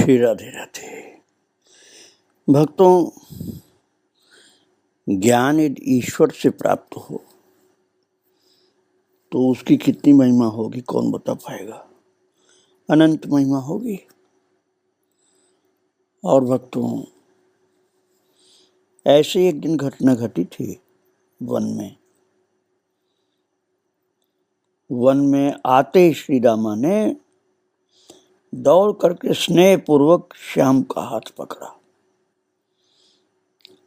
श्री राधे राधे। भक्तों, ज्ञान यदि ईश्वर से प्राप्त हो तो उसकी कितनी महिमा होगी कौन बता पाएगा। अनंत महिमा होगी। और भक्तों, ऐसे एक दिन घटना घटी थी वन में आते श्री रामा ने दौड़ करके स्नेह पूर्वक श्याम का हाथ पकड़ा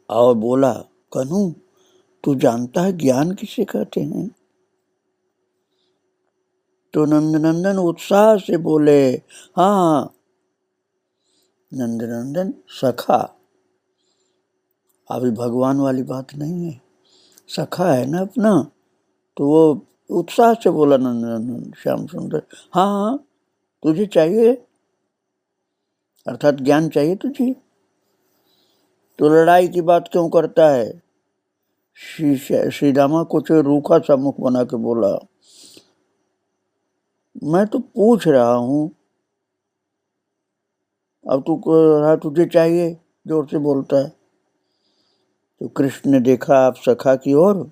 और बोला, कन्हू, तू जानता है ज्ञान किसे कहते हैं? तो नंदनंदन उत्साह से बोले, हाँ नंदनंदन सखा। अभी भगवान वाली बात नहीं है, सखा है ना अपना। तो वो उत्साह से बोला नंदनंदन श्याम सुंदर, हाँ तुझे चाहिए, अर्थात ज्ञान चाहिए तुझे, तो लड़ाई की बात क्यों करता है? श्री रामा कुछ रूखा सा मुख बना के बोला, मैं तो पूछ रहा हूं, अब तू कह तुझे चाहिए, जोर से बोलता है। तो कृष्ण ने देखा आप सखा की ओर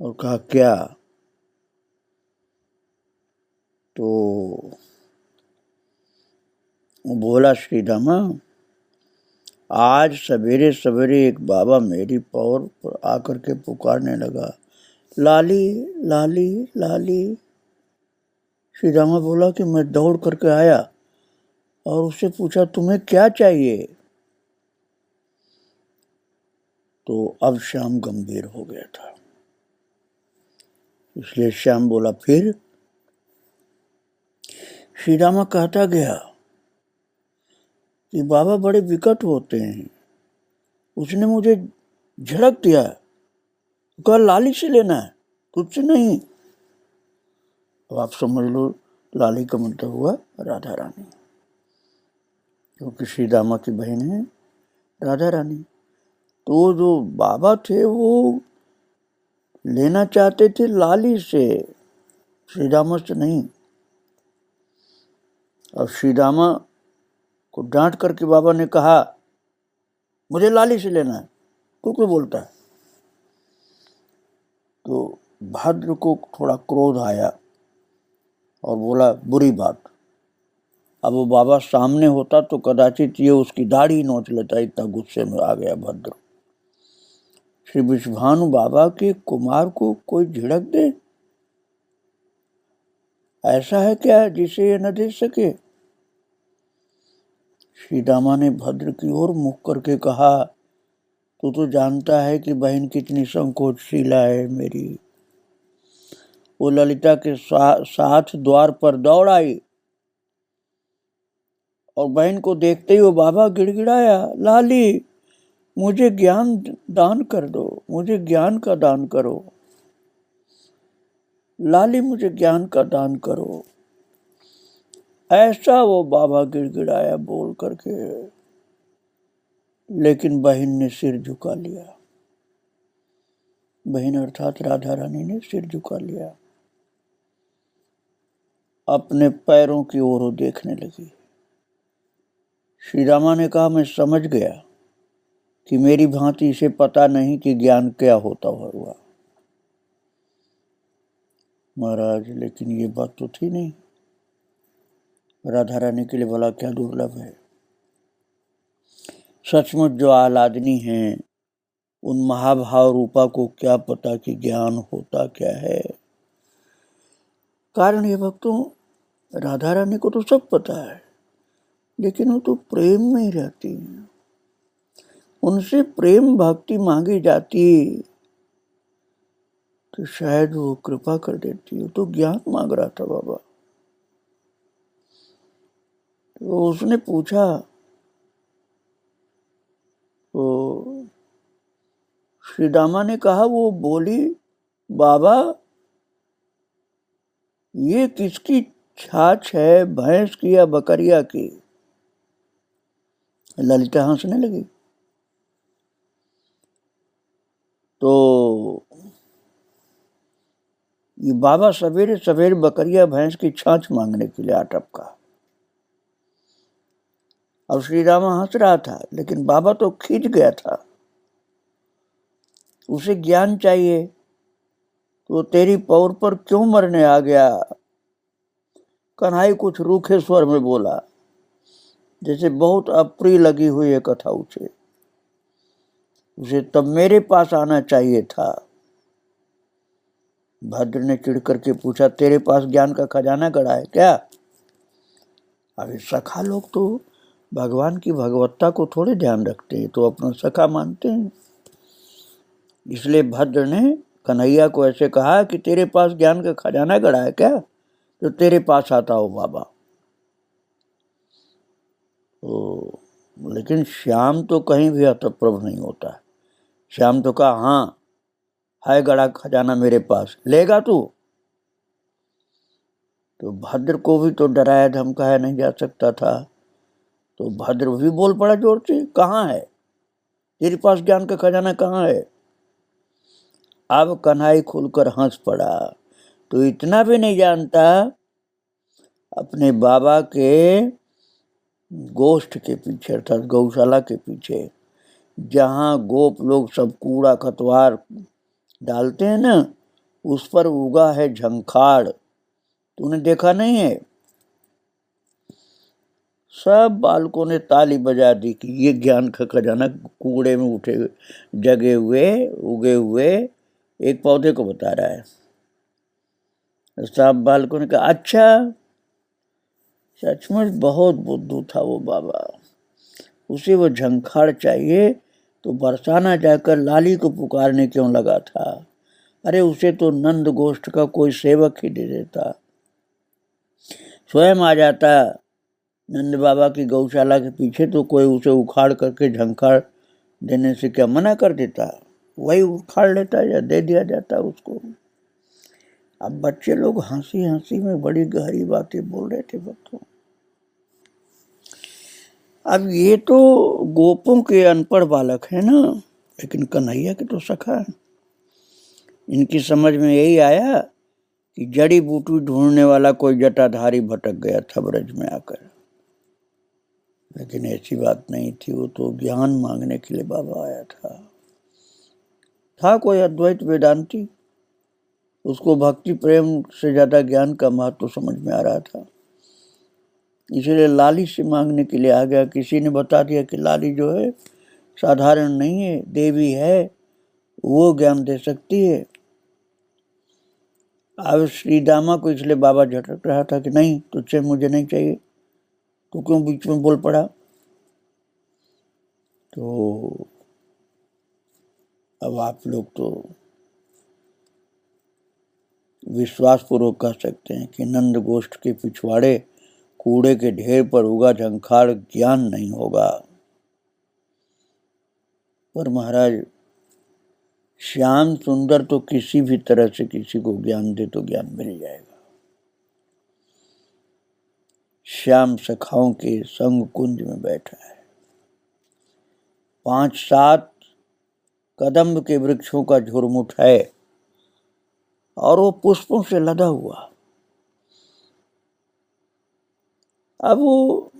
और कहा, क्या? तो बोला, श्री रामा, आज सवेरे सवेरे एक बाबा मेरी पौर पर आकर के पुकारने लगा, लाली लाली लाली। श्री रामा बोला कि मैं दौड़ करके आया और उससे पूछा, तुम्हें क्या चाहिए? तो अब श्याम गंभीर हो गया था, इसलिए श्याम बोला, फिर? श्री रामा कहता गया कि बाबा बड़े विकट होते हैं, उसने मुझे झड़क दिया, कहा लाली से लेना है, तुझसे नहीं। अब आप समझ लो, लाली का मतलब हुआ राधा रानी, क्योंकि श्री रामा की बहन है राधा रानी। तो जो बाबा थे वो लेना चाहते थे लाली से, श्री रामा से नहीं। अब श्री रामा को डांट करके बाबा ने कहा, मुझे लाली से लेना है, तू क्यों बोलता है? तो भद्र को थोड़ा क्रोध आया और बोला, बुरी बात। अब वो बाबा सामने होता तो कदाचित ये उसकी दाढ़ी नोच लेता, इतना गुस्से में आ गया भद्र। श्री विश्वभानु बाबा के कुमार को कोई झिड़क दे, ऐसा है क्या जिसे ये न दे सके? श्री रामा ने भद्र की ओर मुख करके कहा, तू तो जानता है कि बहन कितनी संकोचशीला है मेरी। वो ललिता के साथ द्वार पर दौड़ आई और बहन को देखते ही वो बाबा गिड़गिड़ाया, लाली मुझे ज्ञान दान कर दो, मुझे ज्ञान का दान करो, लाली मुझे ज्ञान का दान करो। ऐसा वो बाबा गिड़गिड़ाया बोल करके, लेकिन बहन ने सिर झुका लिया। बहन अर्थात राधा रानी ने सिर झुका लिया, अपने पैरों की ओर देखने लगी। श्री रामा ने कहा, मैं समझ गया कि मेरी भांति इसे पता नहीं कि ज्ञान क्या होता हुआ। महाराज, लेकिन ये बात तो थी नहीं, राधा रानी के लिए भला क्या दुर्लभ है। सचमुच जो आह्लादनी हैं, उन महाभाव रूपा को क्या पता कि ज्ञान होता क्या है। कारण ये भक्तों, राधा रानी को तो सब पता है, लेकिन वो तो प्रेम में ही रहती हैं। उनसे प्रेम भक्ति मांगी जाती तो शायद वो कृपा कर देती। वो तो ज्ञान मांग रहा था बाबा। तो उसने पूछा, तो श्री रामा ने कहा, वो बोली, बाबा ये किसकी छाछ है, भैंस की या बकरिया की? ललिता हंसने लगी। तो ये बाबा सवेरे सवेरे बकरिया भैंस की छाछ मांगने के लिए आ टपका। अब श्री रामा हंस रहा था, लेकिन बाबा तो खींच गया था। उसे ज्ञान चाहिए, तो तेरी पौर पर क्यों मरने आ गया? कन्हई कुछ रूखे स्वर में बोला, जैसे बहुत अप्रिय लगी हुई है कथा उसे तब मेरे पास आना चाहिए था। भद्र ने चिढ़ करके पूछा, तेरे पास ज्ञान का खजाना गड़ा है क्या? अभी सखा लोग तो भगवान की भगवत्ता को थोड़े ध्यान रखते हैं, तो अपना सखा मानते हैं। इसलिए भद्र ने कन्हैया को ऐसे कहा कि तेरे पास ज्ञान का खजाना गड़ा है क्या, तो तेरे पास आता हो बाबा। तो लेकिन श्याम तो कहीं भी हतप्रभ नहीं होता। श्याम तो कहा, हाँ है गड़ा खजाना मेरे पास, लेगा तू? तो भद्र को भी तो डराया धमकाया नहीं जा सकता था, तो भद्र भी बोल पड़ा जोर से, कहाँ है तेरे पास ज्ञान का खजाना, कहाँ है? अब कन्हई खुलकर हंस पड़ा, तो इतना भी नहीं जानता, अपने बाबा के गोष्ठ के पीछे अर्थात गौशाला के पीछे, जहाँ गोप लोग सब कूड़ा कतवार डालते हैं ना, उस पर उगा है झंखाड़। तूने देखा नहीं है? सब बालकों ने ताली बजा दी कि ये ज्ञान का खजाना कूड़े में उठे जगे हुए उगे हुए एक पौधे को बता रहा है। सब बालकों ने कहा, अच्छा, सचमुच बहुत बुद्धू था वो बाबा, उसे वो झंखाड़ चाहिए तो बरसाना जाकर लाली को पुकारने क्यों लगा था? अरे उसे तो नंद गोष्ठ का कोई सेवक ही दे देता, स्वयं आ जाता नंद बाबा की गौशाला के पीछे, तो कोई उसे उखाड़ करके झंखाड़ देने से क्या मना कर देता? वही उखाड़ लेता या दे दिया जाता उसको। अब बच्चे लोग हंसी हंसी में बड़ी गहरी बातें बोल रहे थे बच्चों। अब ये तो गोपों के अनपढ़ बालक है ना, लेकिन कन्हैया के तो सखा है। इनकी समझ में यही आया कि जड़ी बूटी ढूंढने वाला कोई जटाधारी भटक गया था ब्रज में आकर, लेकिन ऐसी बात नहीं थी। वो तो ज्ञान मांगने के लिए बाबा आया था कोई अद्वैत वेदांती, उसको भक्ति प्रेम से ज्यादा ज्ञान का महत्व तो समझ में आ रहा था, इसलिए लाली से मांगने के लिए आ गया। किसी ने बता दिया कि लाली जो है साधारण नहीं है, देवी है, वो ज्ञान दे सकती है। अब श्री दामा को इसलिए बाबा झटक रहा था कि नहीं, तुझसे मुझे नहीं चाहिए, तू क्यों बीच में बोल पड़ा? तो अब आप लोग तो विश्वास पूर्वक कह सकते हैं कि नंद गोष्ठ के पिछवाड़े कूड़े के ढेर पर उगा झंखाड़ ज्ञान नहीं होगा। पर महाराज, श्याम सुंदर तो किसी भी तरह से किसी को ज्ञान दे तो ज्ञान मिल जाएगा। श्याम सखाओं के संग कुंज में बैठा है, 5-7 कदम्ब के वृक्षों का झुरमुट है और वो पुष्पों से लदा हुआ। अब वो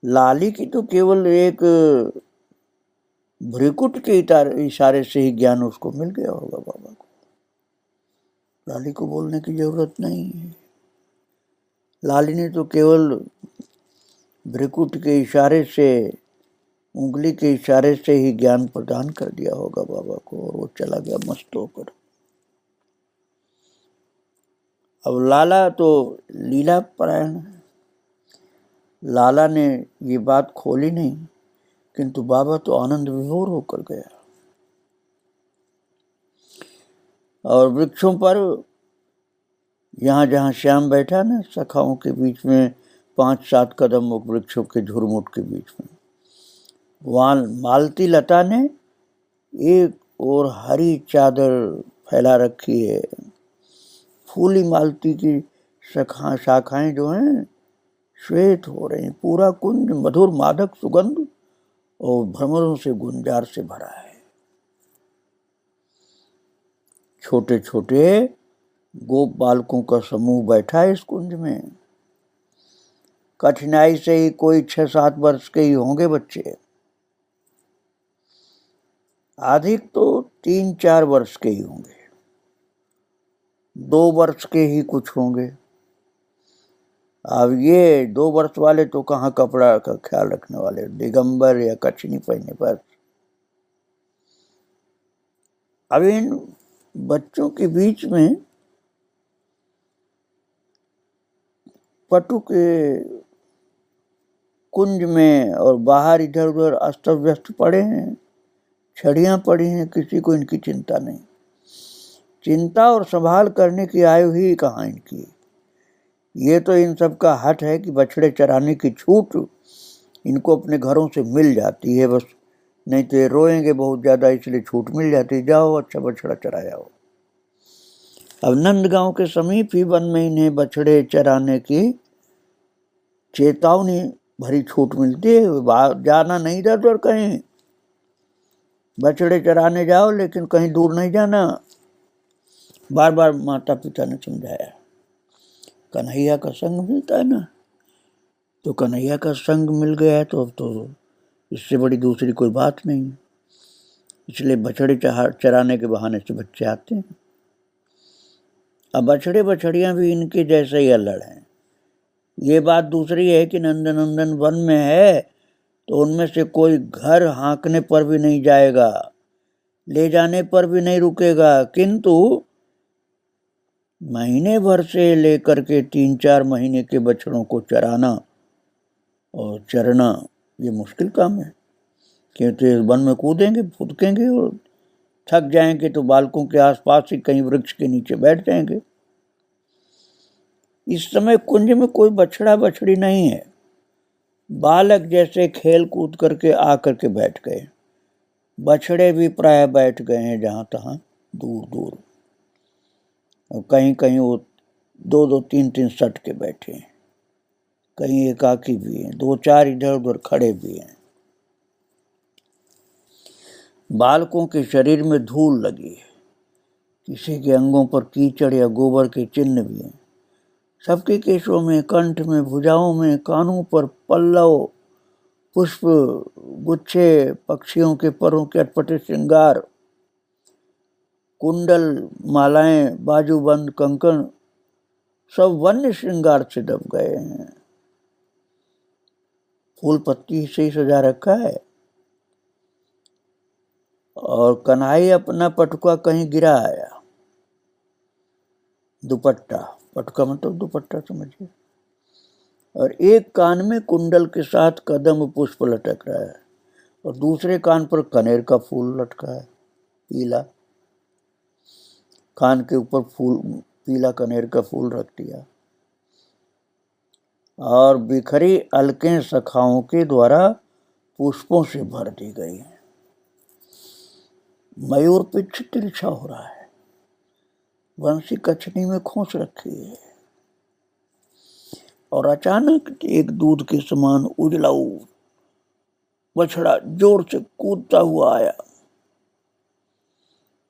लाली की तो केवल एक भ्रिकुट के इशारे से ही ज्ञान उसको मिल गया होगा बाबा को, लाली को बोलने की जरूरत नहीं है। लाली ने तो केवल भ्रिकुट के इशारे से, उंगली के इशारे से ही ज्ञान प्रदान कर दिया होगा बाबा को, और वो चला गया मस्त होकर। अब लाला तो लीला परायण है, लाला ने ये बात खोली नहीं, किंतु बाबा तो आनंद विभोर होकर गया। और वृक्षों पर यहाँ जहाँ श्याम बैठा ना, सखाओं के बीच में 5-7 कदम वृक्षों के झुरमुट के बीच में, वहाँ मालती लता ने एक और हरी चादर फैला रखी है। फूली मालती की शाखाएं जो हैं श्वेत हो रही, पूरा कुंज मधुर मादक सुगंध और भ्रमरों से गुंजार से भरा है। छोटे छोटे गोप बालकों का समूह बैठा है इस कुंज में। कठिनाई से ही कोई 6-7 वर्ष के ही होंगे बच्चे, अधिक तो 3-4 वर्ष के ही होंगे, 2 वर्ष के ही कुछ होंगे। अब ये 2 वर्ष वाले तो कहाँ कपड़ा का ख्याल रखने वाले, दिगंबर या कछनी पहने पर। अब इन बच्चों के बीच में पटु के कुंज में और बाहर इधर उधर अस्त व्यस्त पड़े हैं, छड़ियां पड़ी हैं, किसी को इनकी चिंता नहीं। चिंता और संभाल करने की आयु ही कहाँ इनकी। ये तो इन सब का हट है कि बछड़े चराने की छूट इनको अपने घरों से मिल जाती है बस, नहीं तो ये रोएंगे बहुत ज़्यादा, इसलिए छूट मिल जाती, जाओ अच्छा बछड़ा चरा जाओ। अब नंदगांव के समीप ही वन में इन्हें बछड़े चराने की चेतावनी भरी छूट मिलती है। जाना नहीं था तो कहीं, बछड़े चराने जाओ लेकिन कहीं दूर नहीं जाना। बार बार माता पिता ने समझाया। कन्हैया का संग मिलता है ना, तो कन्हैया का संग मिल गया है तो अब तो इससे बड़ी दूसरी कोई बात नहीं। इसलिए बछड़े चराने के बहाने से बच्चे आते हैं। अब बछड़े बछड़ियां भी इनके जैसे ही अल्लड़ हैं। ये बात दूसरी है कि नंदनंदन वन में है तो उनमें से कोई घर हाँकने पर भी नहीं जाएगा, ले जाने पर भी नहीं रुकेगा, किंतु महीने भर से लेकर के 3-4 महीने के बछड़ों को चराना और चरना ये मुश्किल काम है, क्योंकि वन में कूदेंगे फुदकेंगे और थक जाएंगे तो बालकों के आसपास ही कहीं वृक्ष के नीचे बैठ जाएंगे। इस समय कुंज में कोई बछड़ा बछड़ी नहीं है। बालक जैसे खेल कूद करके आकर के बैठ गए, बछड़े भी प्राय बैठ गए हैं जहां तहां दूर दूर, और कहीं कहीं वो 2-2 3-3 सट के बैठे हैं, कहीं एकाकी भी हैं, 2-4 इधर उधर खड़े भी हैं। बालकों के शरीर में धूल लगी है, किसी के अंगों पर कीचड़ या गोबर के चिन्ह भी हैं। सबके केशों में, कंठ में, भुजाओं में, कानों पर पल्लव, पुष्प गुच्छे, पक्षियों के परों के अटपटे श्रृंगार, कुंडल, मालाएं, बाजूबंद, कंकण, सब वन्य श्रृंगार से दब गए हैं। फूल पत्ती से ही सजा रखा है। और कन्हई अपना पटुका कहीं गिरा आया, दुपट्टा, पटुका मतलब दुपट्टा समझिए, और एक कान में कुंडल के साथ कदम पुष्प लटक रहा है और दूसरे कान पर कनेर का फूल लटका है, पीला। कान के ऊपर फूल, पीला कनेर का फूल रख दिया और बिखरी अलकें सखाओं के द्वारा पुष्पों से भर दी गई हैं। मयूर पिच्छ तिरछा हो रहा है, बंसी कछनी में खोस रखी है, और अचानक एक दूध के समान उजलाऊ बछड़ा जोर से कूदता हुआ आया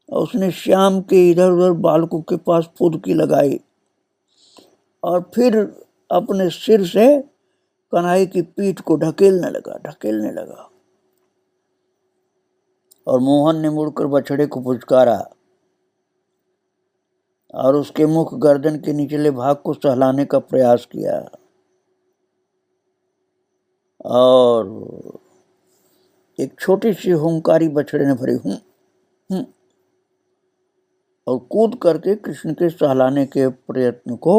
और उसने श्याम के इधर उधर बालकों के पास फुदकी लगाई और फिर अपने सिर से कन्हई की पीठ को ढकेलने लगा। और मोहन ने मुड़कर बछड़े को पुचकारा और उसके मुख गर्दन के निचले भाग को सहलाने का प्रयास किया और एक छोटी सी हुंकारी बछड़े ने भरी हूं और कूद करके कृष्ण के सहलाने के प्रयत्न को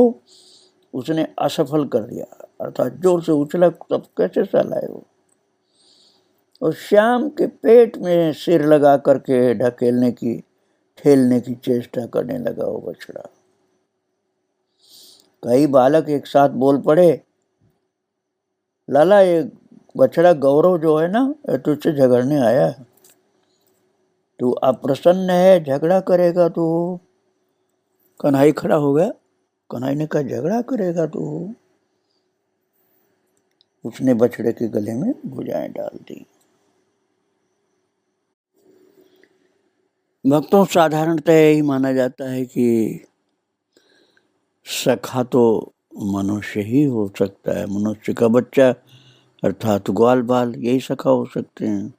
उसने असफल कर दिया, अर्थात जोर से उछला तब कैसे सहलाए वो। और श्याम के पेट में सिर लगा करके ढकेलने की, ठेलने की चेष्टा करने लगा वो बछड़ा। कई बालक एक साथ बोल पड़े, लाला ये बछड़ा गौरव जो है ना, तुझसे झगड़ने आया है, तू अप्रसन्न है, झगड़ा करेगा तू। कन्हई खड़ा हो गया। कन्हई ने कहा झगड़ा करेगा तू। उसने बछड़े के गले में भुजाएं डाल दी। भक्तों, साधारणतः यही माना जाता है कि सखा तो मनुष्य ही हो सकता है, मनुष्य का बच्चा अर्थात ग्वाल बाल, यही सखा हो सकते हैं।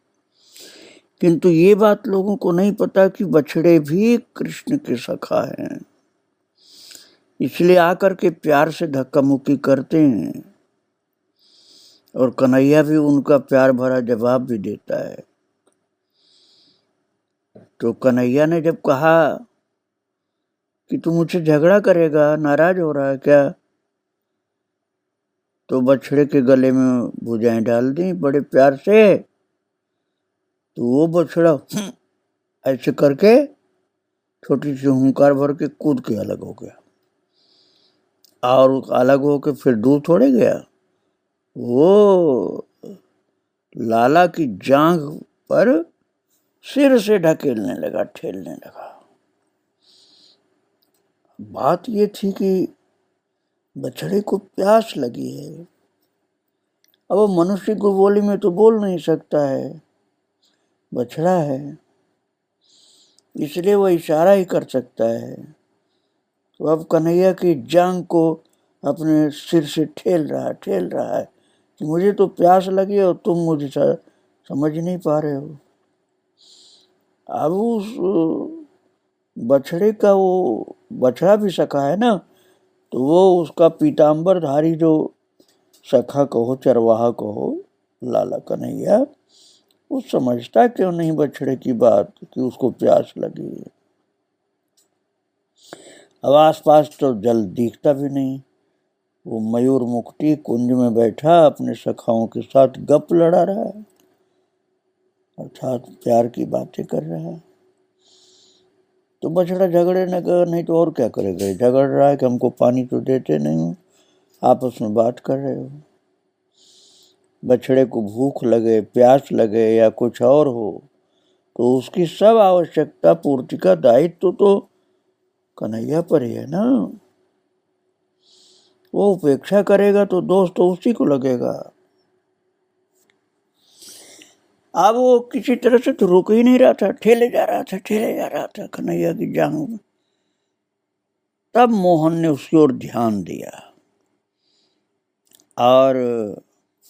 किंतु ये बात लोगों को नहीं पता कि बछड़े भी कृष्ण के सखा हैं, इसलिए आकर के प्यार से धक्का मुक्की करते हैं और कन्हैया भी उनका प्यार भरा जवाब भी देता है। तो कन्हैया ने जब कहा कि तू मुझसे झगड़ा करेगा, नाराज हो रहा है क्या, तो बछड़े के गले में भुजाएं डाल दी बड़े प्यार से। तो वो बछड़ा ऐसे करके छोटी सी हुंकार भर के कूद के अलग हो गया, और अलग हो के फिर दूर थोड़े गया, वो लाला की जांघ पर सिर से ढकेलने लगा, ठेलने लगा। बात ये थी कि बछड़े को प्यास लगी है। अब वो मनुष्य को बोली में तो बोल नहीं सकता है, बछड़ा है, इसलिए वो इशारा ही कर सकता है। तो अब कन्हैया की जांघ को अपने सिर से ठेल रहा है कि मुझे तो प्यास लगी और तुम मुझे समझ नहीं पा रहे हो। अब उस बछड़े का, वो बछड़ा भी सखा है ना, तो वो उसका पीताम्बरधारी जो सखा कहो, चरवाहा कहो, लाला कन्हैया, वो समझता क्यों नहीं बछड़े की बात कि उसको प्यास लगी है। अब आसपास तो जल दिखता भी नहीं, वो मयूर मुकुटी कुंज में बैठा अपने सखाओं के साथ गप लड़ा रहा है, अर्थात प्यार की बातें कर रहा है। तो बछड़ा झगड़े न कर, नहीं तो और क्या करेगा, झगड़ रहा है कि हमको पानी तो देते नहीं हो, आपस में बात कर रहे हो। बछड़े को भूख लगे, प्यास लगे या कुछ और हो, तो उसकी सब आवश्यकता पूर्ति का दायित्व तो कन्हैया पर ही है ना। वो उपेक्षा करेगा तो दोष तो उसी को लगेगा। अब वो किसी तरह से तो रुक ही नहीं रहा था, ठेले जा रहा था कन्हैया की जांघ में। तब मोहन ने उसकी ओर ध्यान दिया, और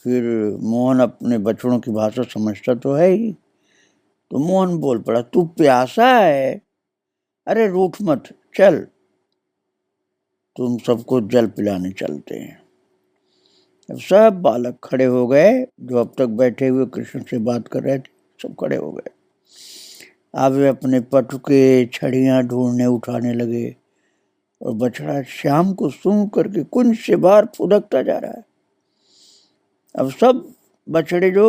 फिर मोहन अपने बछड़ों की भाषा समझता तो है ही, तो मोहन बोल पड़ा, तू प्यासा है, अरे रूठ मत, चल तुम सबको जल पिलाने चलते हैं। अब सब बालक खड़े हो गए, जो अब तक बैठे हुए कृष्ण से बात कर रहे थे, सब खड़े हो गए। अब वे अपने पटुके छड़ियां ढूंढने उठाने लगे, और बछड़ा श्याम को सूंघ करके कुंज से बाहर फुदकता जा रहा है। अब सब बछड़े जो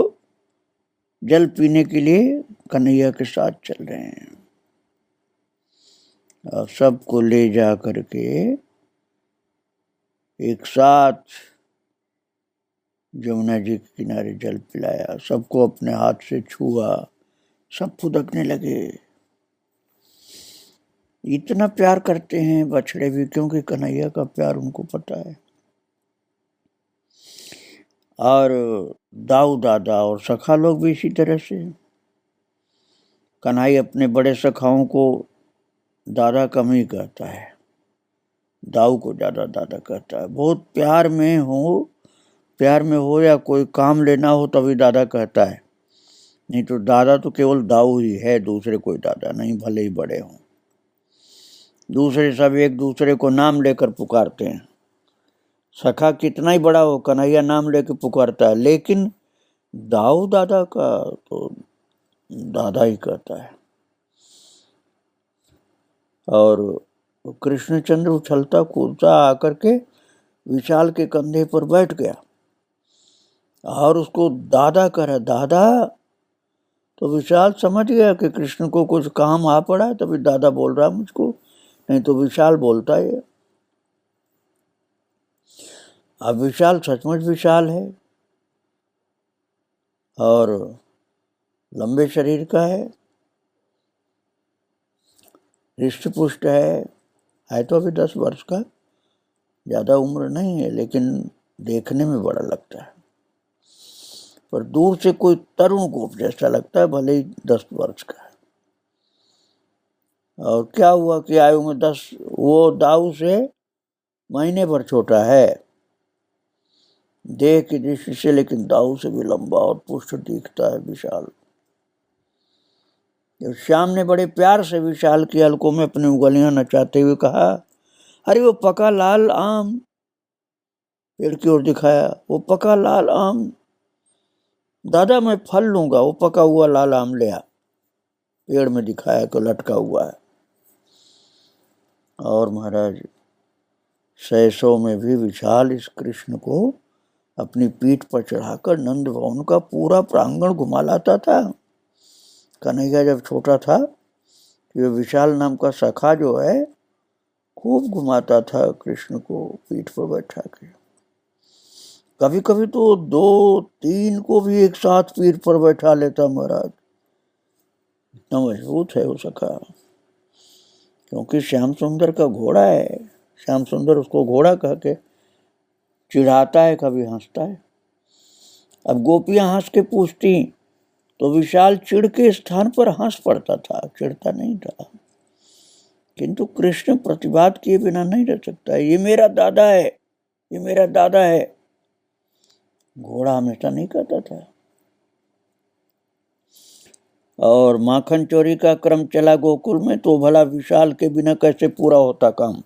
जल पीने के लिए कन्हैया के साथ चल रहे हैं, और सबको ले जा करके एक साथ यमुना जी के किनारे जल पिलाया, सबको अपने हाथ से छुआ, सब फुदकने लगे। इतना प्यार करते हैं बछड़े भी, क्योंकि कन्हैया का प्यार उनको पता है। और दाऊ दादा और सखा लोग भी इसी तरह से। कन्हैया अपने बड़े सखाओं को दादा कम ही कहता है, दाऊ को ज्यादा दादा कहता है। बहुत प्यार में हो या कोई काम लेना हो तभी दादा कहता है, नहीं तो दादा तो केवल दाऊ ही है, दूसरे कोई दादा नहीं, भले ही बड़े हों। दूसरे सब एक दूसरे को नाम लेकर पुकारते हैं। सखा कितना ही बड़ा हो, कन्हैया नाम लेकर पुकारता है, लेकिन दाऊ दादा का तो दादा ही कहता है। और कृष्णचंद्र उछलता कूदता आकर के विशाल के कंधे पर बैठ गया, और उसको दादा कह रहा, दादा। तो विशाल समझ गया कि कृष्ण को कुछ काम आ पड़ा, तभी दादा बोल रहा मुझको, नहीं तो विशाल बोलता है। अब विशाल सचमुच विशाल है, और लंबे शरीर का है, हृष्ट पुष्ट है तो अभी 10 वर्ष का, ज्यादा उम्र नहीं है, लेकिन देखने में बड़ा लगता है, पर दूर से कोई तरुण गोप जैसा लगता है, भले ही 10 वर्ष का है। और क्या हुआ कि आयु में 10, वो दाऊ से महीने भर छोटा है देह की दृष्टि से, लेकिन दाऊ से भी लंबा और पुष्ट दिखता है विशाल। जब श्याम ने बड़े प्यार से विशाल की हलकों में अपनी उंगलियां नचाते हुए कहा, अरे वो पका लाल आम, पेड़ की ओर दिखाया, वो पका लाल आम, दादा मैं फल लूंगा। वो पका हुआ लाल आम लिया, पेड़ में दिखाया कि लटका हुआ है। और महाराज सहसों में भी विशाल इस कृष्ण को अपनी पीठ पर चढ़ाकर नंद भवन का पूरा प्रांगण घुमा लाता था। कन्हैया जब छोटा था तो विशाल नाम का सखा जो है खूब घुमाता था कृष्ण को पीठ पर बैठा के। कभी कभी तो 2-3 को भी एक साथ पीठ पर बैठा लेता महाराज। इतना मजबूत है वो सखा, क्योंकि श्याम सुंदर का घोड़ा है। श्याम सुंदर उसको घोड़ा कह के चिढ़ाता है, कभी हंसता है। अब गोपियां हंस के पूछती तो विशाल चिढ़ के स्थान पर हंस पड़ता था, चिढ़ता नहीं था। किंतु कृष्ण प्रतिवाद किए बिना नहीं रह सकता। ये मेरा दादा है, ये मेरा दादा है, घोड़ा हमेशा नहीं कहता था। और माखन चोरी का क्रम चला गोकुल में, तो भला विशाल के बिना कैसे पूरा होता काम।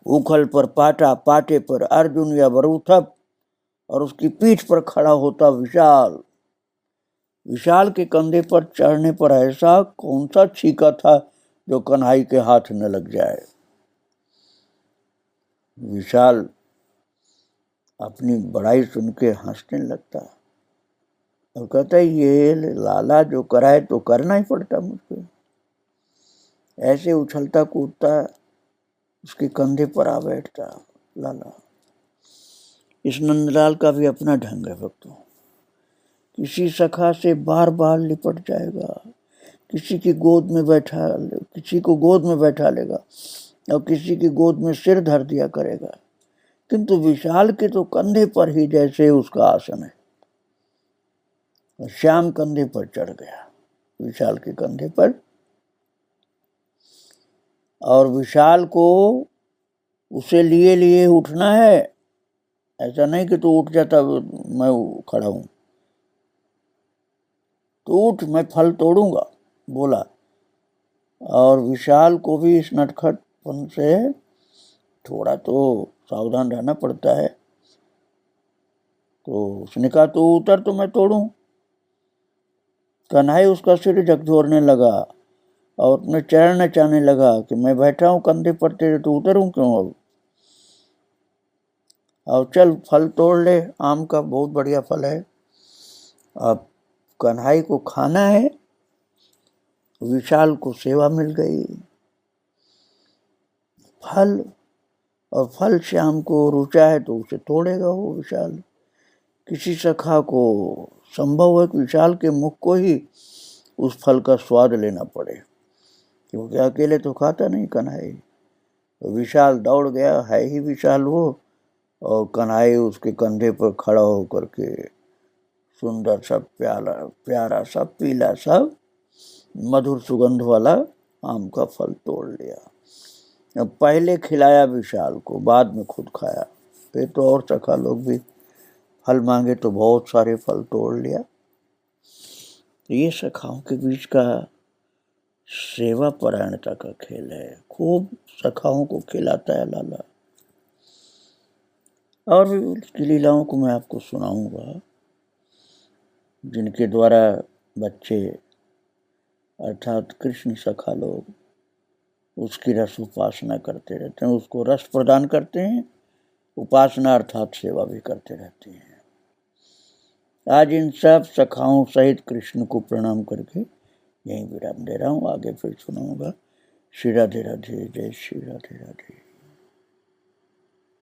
उखल पर पाटा, पाटे पर अर्जुन या वरुथप, और उसकी पीठ पर खड़ा होता विशाल। विशाल के कंधे पर चढ़ने पर ऐसा कौन सा छीका था जो कन्हई के हाथ न लग जाए। विशाल अपनी बड़ाई सुन के हंसने लगता और कहता है, ये लाला जो कराए तो करना ही पड़ता मुझको। ऐसे उछलता कूदता उसके कंधे पर आ बैठता लाला। इस नंदलाल का भी अपना ढंग है भक्तों। किसी सखा से बार बार लिपट जाएगा, किसी की गोद में बैठा, किसी को गोद में बैठा लेगा और किसी की गोद में सिर धर दिया करेगा। किंतु विशाल के तो कंधे पर ही जैसे उसका आसन है। और श्याम कंधे पर चढ़ गया, विशाल के कंधे पर, और विशाल को उसे लिए लिए उठना है। ऐसा नहीं कि तू उठ जाता, मैं खड़ा हूं, तो उठ, मैं फल तोड़ूंगा, बोला। और विशाल को भी इस नटखटपन से थोड़ा तो सावधान रहना पड़ता है। तो उसने कहा, तू उतर तो मैं तोड़ूं। कन्हई उसका सिर झकझोरने लगा और अपने चरण नचाने लगा कि मैं बैठा हूं कंधे पर तेरे, तो उतरूं क्यों अब। और चल फल तोड़ ले, आम का बहुत बढ़िया फल है, अब कन्हई को खाना है। विशाल को सेवा मिल गई। फल, और फल श्याम को रुचा है तो उसे तोड़ेगा वो विशाल। किसी सखा को संभव है कि विशाल के मुख को ही उस फल का स्वाद लेना पड़े, क्योंकि अकेले तो खाता नहीं कन्हई। तो विशाल दौड़ गया, है ही विशाल वो, और कन्हई उसके कंधे पर खड़ा होकर के सुंदर सा प्यारा सा पीला सा मधुर सुगंध वाला आम का फल तोड़ लिया। अब पहले खिलाया विशाल को, बाद में खुद खाया। फिर तो और सखा लोग भी फल मांगे तो बहुत सारे फल तोड़ लिया। ये सखाओं के बीच का सेवा परायणता का खेल है। खूब सखाओं को खिलाता है लाला। और भी उसकी लीलाओं को मैं आपको सुनाऊंगा, जिनके द्वारा बच्चे अर्थात कृष्ण सखा लोग उसकी रस उपासना करते रहते हैं, उसको रस प्रदान करते हैं, उपासना अर्थात सेवा भी करते रहते हैं। आज इन सब सखाओं सहित कृष्ण को प्रणाम करके यहीं विराम दे रहा हूँ। आगे फिर सुनाऊंगा। श्री राधे राधे, जय श्री राधे राधे।